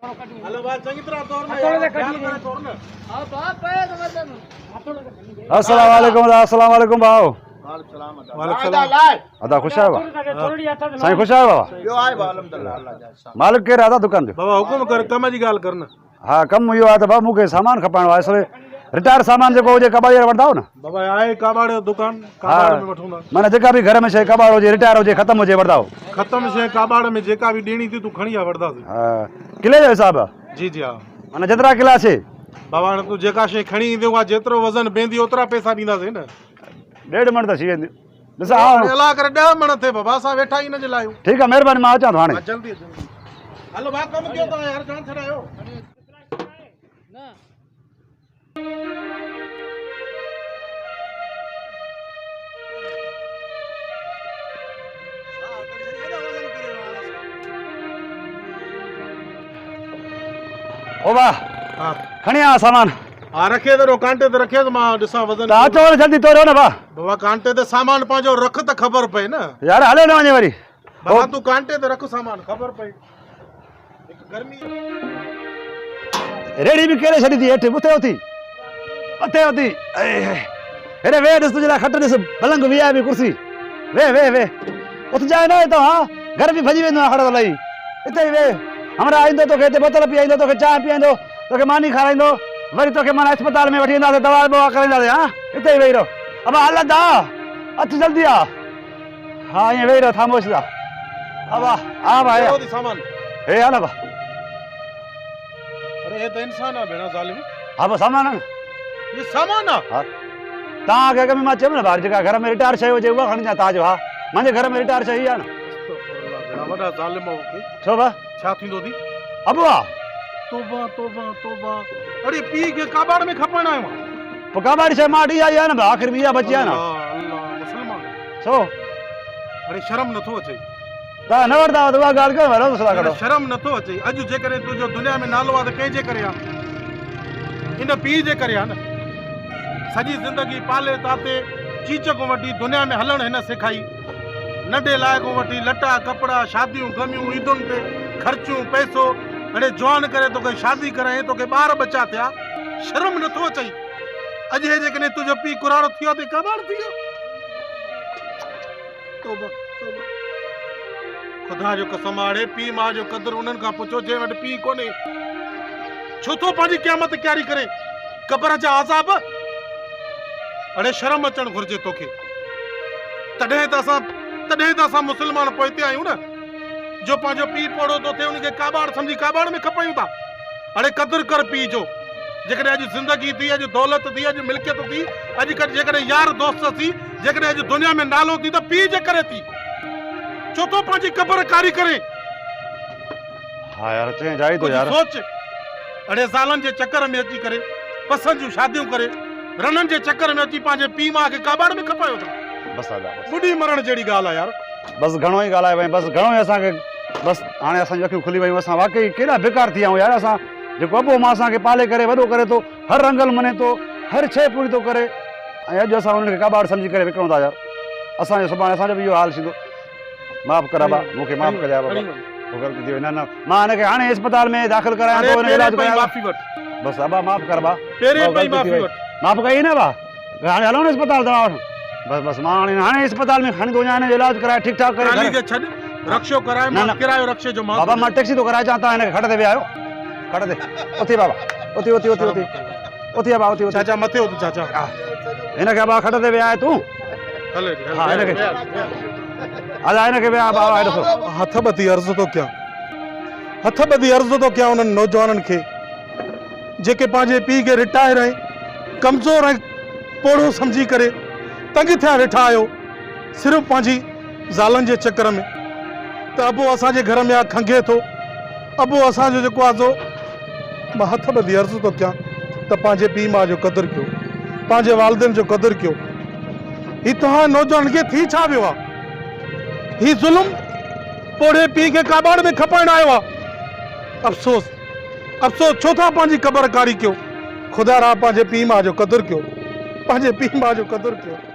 hello बात चंगी तरह तोड़ना अस्सलाम वालेकुम भाऊ अदा खुश है साईं खुश है बाबा मालिक के रहा था दुकान जो बाबा हुकुम कर कम जी गाल करना हाँ कम इहो आहे त भाउ मूंखे सामान खपाइणो आहे असले रिटायर सामान जेको हुजे कबाड़ी वठंदा हो न बाबा आहे काबाड़ दुकान काबाड़ में वठूंदा माना जेका भी घर में शइ कबाड़ हुजे रिटायर हुजे ख़त्म हुजे वठंदा हो खत्म शइ काबाड़ में जेका भी ॾेणी थी तू खणी आ वठंदासीं हाँ किले जो हिसाब आहे जी जी हा माना जेतिरा किला छे बाबा हाणे तू जेका शइ खणी ईंदो आहे जेतिरो वज़न बेंदी ओतिरा पैसा ॾींदासीं न 1.5 मण त थी वेंदी ॾिसा अला करे 10 मण थिए बाबा असां वेठा ई न जे लायूं ठीकु आहे महिरबानी मां अचां थो हाणे जल्दी हलो भाउ कमु कयो तव्हां यार जान छॾायो ओ वाह हाँ खणी आ सामान हा रखे तो कांटे ते रखे तो मां ॾिसां वज़न त अचो वरी जल्दी तोड़ो न भाउ बाबा कांटे ते सामान पंहिंजो रख त ख़बर पए न यार हले न वञे वरी बाबा तू कांटे ते रख सामान ख़बर पए हिकु गर्मी रेड़ी भी केड़े छड़ी थी हेठि उथे उथी हेरे वे ॾिस तुंहिंजे लाइ खट ॾिस पलंग वीआईपी भी कुर्सी वे उथ जाए न तो हाँ घर भी भॼी वेंदो आहे खड़ लही हिते ई वे हमरा ईंदो तोखे हिते बोतल पीआईंदो तोखे चांहि पीआईंदो तोखे मानी खाराईंदो वरी तोखे माना अस्पताल में वठी वेंदासीं दवा बवा कराईंदासीं हाँ हिते ई वेही रहो अब हलंदा अच जल्दी आ हाँ ईअं वेही रहो ख़ामोश था अब हा भाई सामान हे हल बा अरे ये तो इंसान है भेणा ज़ालिम हा बस सामान आहे न ये सामान है हा तव्हांखे अॻ में मां चयो न ॿार जेका घर में रिटायर शइ हुजे उहा खणी अचां तव्हांजो हा मुंहिंजे घर में रिटायर शइ आहे न भेणा वॾा ज़ालिम हो के छो बा छा थींदो थी अबुआ तोबा तोबा तोबा अरे पी के काबाड़ में खपण आयो पोइ कबाड़ी शइ मां ॾी आई आहे न भाउ आख़िर बि इहा बची आहे न अल्लाह मुसलमान छो अरे शर्म नथो अचे तव्हां न वठंदा त उहा ॻाल्हि कयो वरो सलाह करो शर्म नथो अचे अॼु जेकॾहिं तुंहिंजो दुनिया में नालो आहे त कंहिंजे करे आहे इन पीउ जे करे आहे न सॼी ज़िंदगी पाले ताते चीचकूं वठी दुनिया में हलणु हिन सेखारी नंढे लाइक़ूं वठी लटा कपिड़ा शादियूं गमियूं ईदुनि ते ख़र्चूं पैसो अड़े जवान करे तोखे शादी कराए तोखे ॿार बचा थिया शर्म नथो अचे अॼु हे जेकॾहिं तुंहिंजो पीउ कुराड़ो थियो त कबाड़ थी वियो तौबा तौबा खुदा जो कसम आहे पीउ मां जो क़दुरु उन्हनि खां पुछो जंहिं वटि पीउ कोन्हे छो थो पंहिंजी क़यामत क्यारी करे क़बर जा अज़ाब अड़े शर्म अचणु घुरिजे तोखे तॾहिं त असां मुस्लमान पोइते आहियूं न जो पंहिंजो पीउ पोड़ो थो थिए उनखे काबाड़ सम्झी काबाड़ में खपायूं था अड़े क़दुरु कर पीउ जो जेकॾहिं अॼु ज़िंदगी थी अॼु दौलत थी अॼु मिल्कियत थी अॼुकल्ह जेकॾहिं यार दोस्त थी जेकॾहिं अॼु दुनिया में नालो थी त पीउ जे करे थी छो तो पंहिंजी क़बर कारी करे हा यार चई जाई तो यार सोच अड़े ज़ालनि जे चक्कर में अची करे पसंदि जूं शादियूं करे रननि जे चक्कर में अची पंहिंजे पीउ माउ खे काबाड़ में खपायो था बस आदा ॿुॾी मरण जहिड़ी ॻाल्हि आहे यार बस घणो ई ॻाल्हाए वई बस घणो ई असांखे बस हाणे असांजी अखियूं खुली वयूं असां वाकई केॾा बेकार थी विया आहियूं यार असां जेको अबो मां असांखे पाले करे वॾो करे थो हर रंगल मने थो हर शइ पूरी थो करे ऐं अॼु असां हुननि खे कबाड़ सम्झी करे विकिणूं था यार असांजो सुभाणे असांजो बि इहो हाल थींदो माफ़ कर बा मूंखे माफ़ कजां बाबा ग़लती थी वई न मां हिनखे हाणे अस्पताल में दाख़िल करायां थो हुनजो इलाज करायां बस अबा माफ़ कर बा माफ़ कई न बा हाणे हलो न अस्पताल दवा वठूं बस मां हाणे अस्पताल में खणी थो वञां हिनजो इलाज कराए ठीकु ठाक करे रक्षो कराए मां किरायो रक्षे जो बाबा मां टैक्सी तो कराए चाहता हिनखे खट ते विया आहियो खट ते उथी बाबा उथी बाबा उथी चाचा मथे उथ चाचा हिनखे बाबा खट ते विया आहे तूं हले हा हिनखे आजा हिनखे विया बाबा ॾिसो हथ ॿधी अर्ज़ु थो कयां उन्हनि नौजवाननि खे जेके पंहिंजे पीउ खे रिटायर ऐं कमज़ोर ऐं पोड़ो सम्झी करे तंग थिया वेठा आहियो सिर्फ़ु पंहिंजी ज़ालनि जे चकर में त अबो असांजे घर में आहे खंघे थो अबो असांजो जेको आहे सो मां हथ ॿधी अर्ज़ु थो कयां त पंहिंजे पीउ माउ जो क़दुरु कयो पंहिंजे वालिदनि जो क़दुरु कयो हीउ तव्हां नौजवान खे थी छा वियो आहे हीउ ज़ुल्म पोड़े पीउ खे काबाड़ में खपाइण आयो आहे अफ़सोस छो था पंहिंजी क़बर कारी कयो ख़ुदा रा पंहिंजे पीउ माउ जो क़दुरु कयो पंहिंजे पीउ माउ जो क़दुरु कयो